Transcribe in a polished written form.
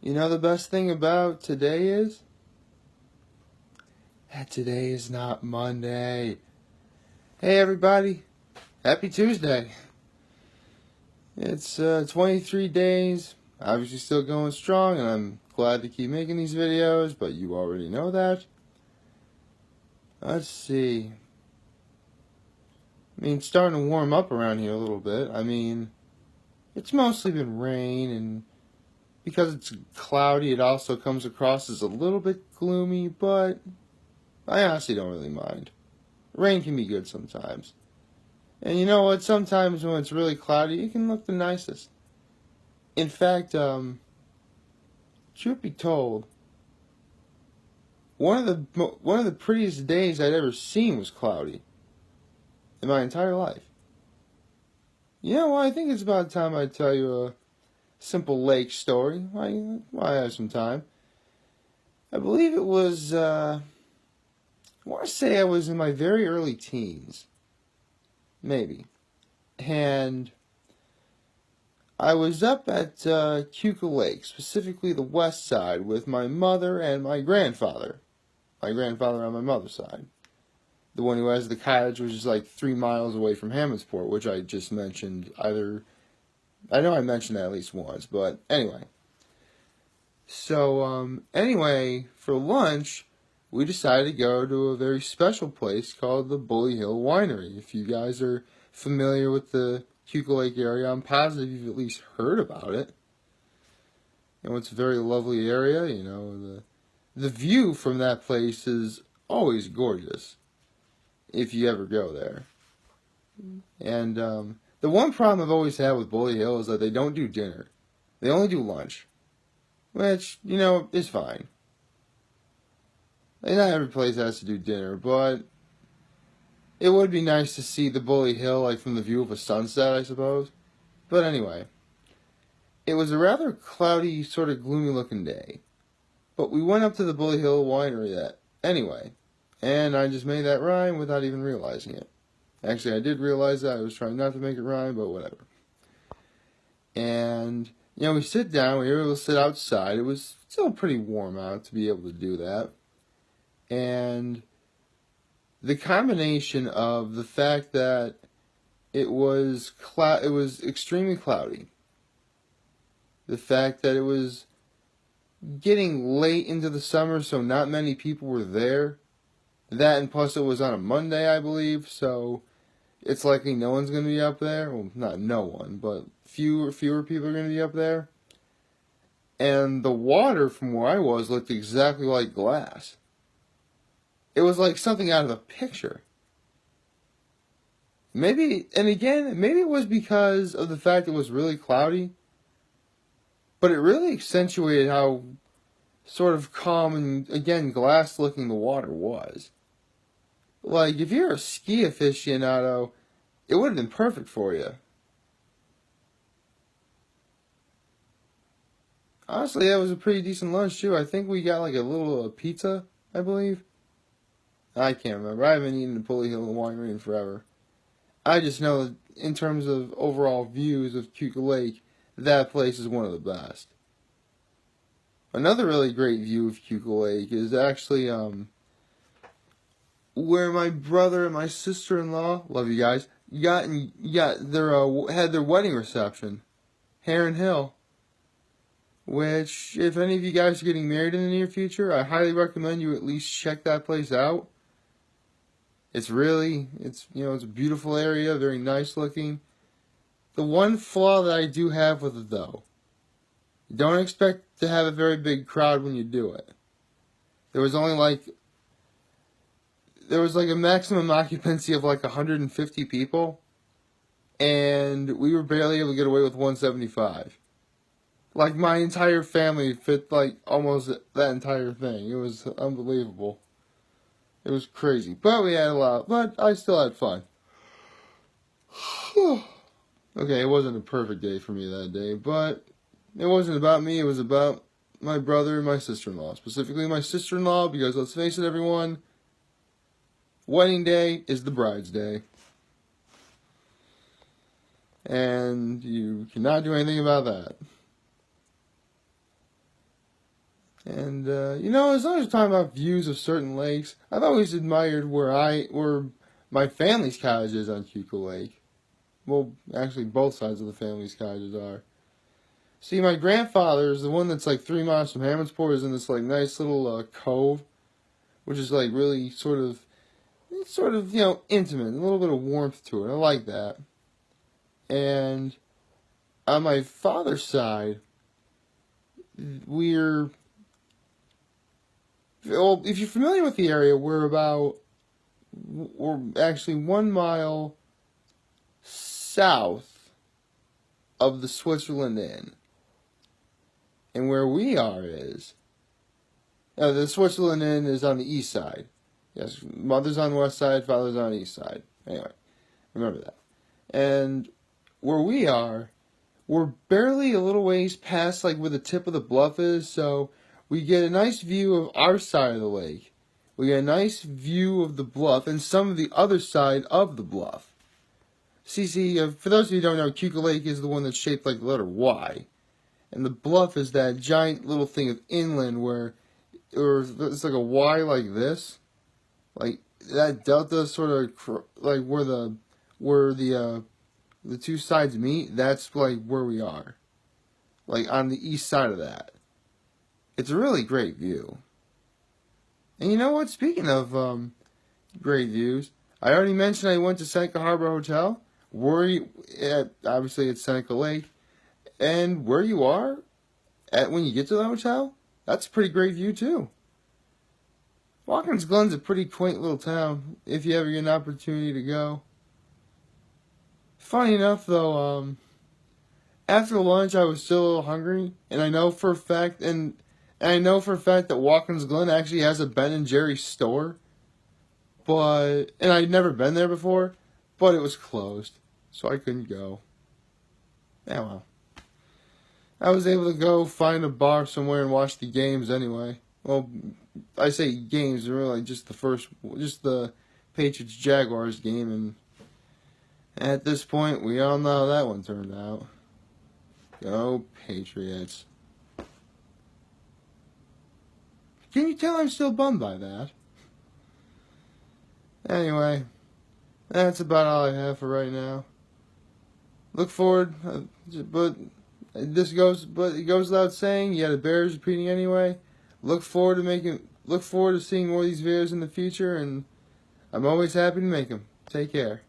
You know the best thing about today is? That today is not Monday. Hey everybody, happy Tuesday. It's 23 days, obviously still going strong, and I'm glad to keep making these videos, but you already know that. Let's see. It's starting to warm up around here a little bit. It's mostly been rain, and because it's cloudy, it also comes across as a little bit gloomy, but I honestly don't really mind. Rain can be good sometimes. And you know what? Sometimes when it's really cloudy, it can look the nicest. In fact, truth be told, one of the prettiest days I'd ever seen was cloudy in my entire life. You know what? I think it's about time I tell you a simple lake story. While I have some time. I believe it was, I want to say I was in my very early teens. Maybe. And I was up at Keuka Lake, specifically the west side, with my mother and my grandfather. My grandfather on my mother's side. The one who has the cottage, which is like 3 miles away from Hammondsport, which I just mentioned either... I know I mentioned that at least once, but anyway. So, anyway, for lunch, we decided to go to a very special place called the Bully Hill Winery. If you guys are familiar with the Keuka Lake area, I'm positive you've at least heard about it. It's a very lovely area. The view from that place is always gorgeous if you ever go there. And the one problem I've always had with Bully Hill is that they don't do dinner. They only do lunch, which, is fine. And not every place has to do dinner, but it would be nice to see the Bully Hill like from the view of a sunset, I suppose. But anyway, it was a rather cloudy, sort of gloomy looking day. But we went up to the Bully Hill Winery anyway, and I just made that rhyme without even realizing it. Actually, I did realize that. I was trying not to make it rhyme, but whatever. And, we sit down. We were able to sit outside. It was still pretty warm out to be able to do that. And the combination of the fact that it was extremely cloudy, the fact that it was getting late into the summer, so not many people were there, that and plus it was on a Monday, I believe, so it's likely no one's going to be up there. Well, not no one, but fewer people are going to be up there. And the water from where I was looked exactly like glass. It was like something out of a picture. Maybe it was because of the fact it was really cloudy, but it really accentuated how sort of calm and, again, glass-looking the water was. Like, if you're a ski aficionado, it would have been perfect for you. Honestly, that was a pretty decent lunch, too. I think we got like a little pizza, I believe. I can't remember. I haven't eaten at Bully Hill Winery in forever. I just know that in terms of overall views of Keuka Lake, that place is one of the best. Another really great view of Keuka Lake is actually where my brother and my sister-in-law, love you guys, had their wedding reception, Heron Hill. Which, if any of you guys are getting married in the near future, I highly recommend you at least check that place out. It's a beautiful area, very nice looking. The one flaw that I do have with it, though, don't expect to have a very big crowd when you do it. There was a maximum occupancy of like 150 people, and we were barely able to get away with 175. Like, my entire family fit, like, almost that entire thing. It was unbelievable. It was crazy. But we had a lot. But I still had fun. Okay, it wasn't a perfect day for me that day. But it wasn't about me. It was about my brother and my sister-in-law. Specifically my sister-in-law, because let's face it, everyone, wedding day is the bride's day. And you cannot do anything about that. And as long as we're talking about views of certain lakes, I've always admired where my family's cottage is on Keuka Lake. Well, actually, both sides of the family's cottages are. See, my grandfather's the one that's like 3 miles from Hammondsport, is in this like nice little cove, which is like really sort of intimate, a little bit of warmth to it. I like that. And on my father's side, well, if you're familiar with the area, we're actually 1 mile south of the Switzerland Inn. And where we are is, the Switzerland Inn is on the east side. Yes, mother's on the west side, father's on the east side. Anyway, remember that. And where we are, we're barely a little ways past like where the tip of the bluff is, so we get a nice view of our side of the lake. We get a nice view of the bluff and some of the other side of the bluff. See, for those of you who don't know, Keuka Lake is the one that's shaped like the letter Y. And the bluff is that giant little thing of inland where it's like a Y like this. Like that delta sort of like where the two sides meet, that's like where we are. Like on the east side of that. It's a really great view. And you know what? Speaking of great views, I already mentioned I went to Seneca Harbor Hotel. Obviously it's Seneca Lake. And where you are when you get to the hotel, that's a pretty great view too. Watkins Glen's a pretty quaint little town if you ever get an opportunity to go. Funny enough though, after lunch I was still a little hungry, and I know for a fact that Watkins Glen actually has a Ben & Jerry's store. And I'd never been there before, but it was closed, so I couldn't go. Yeah, well. I was able to go find a bar somewhere and watch the games anyway. Well, I say games, they're really just the Patriots-Jaguars game, and at this point, we all know how that one turned out. Go Patriots. Can you tell I'm still bummed by that? Anyway, that's about all I have for right now. Look forward, it goes without saying, yeah, the Bears repeating anyway. Look forward to seeing more of these videos in the future, and I'm always happy to make them. Take care.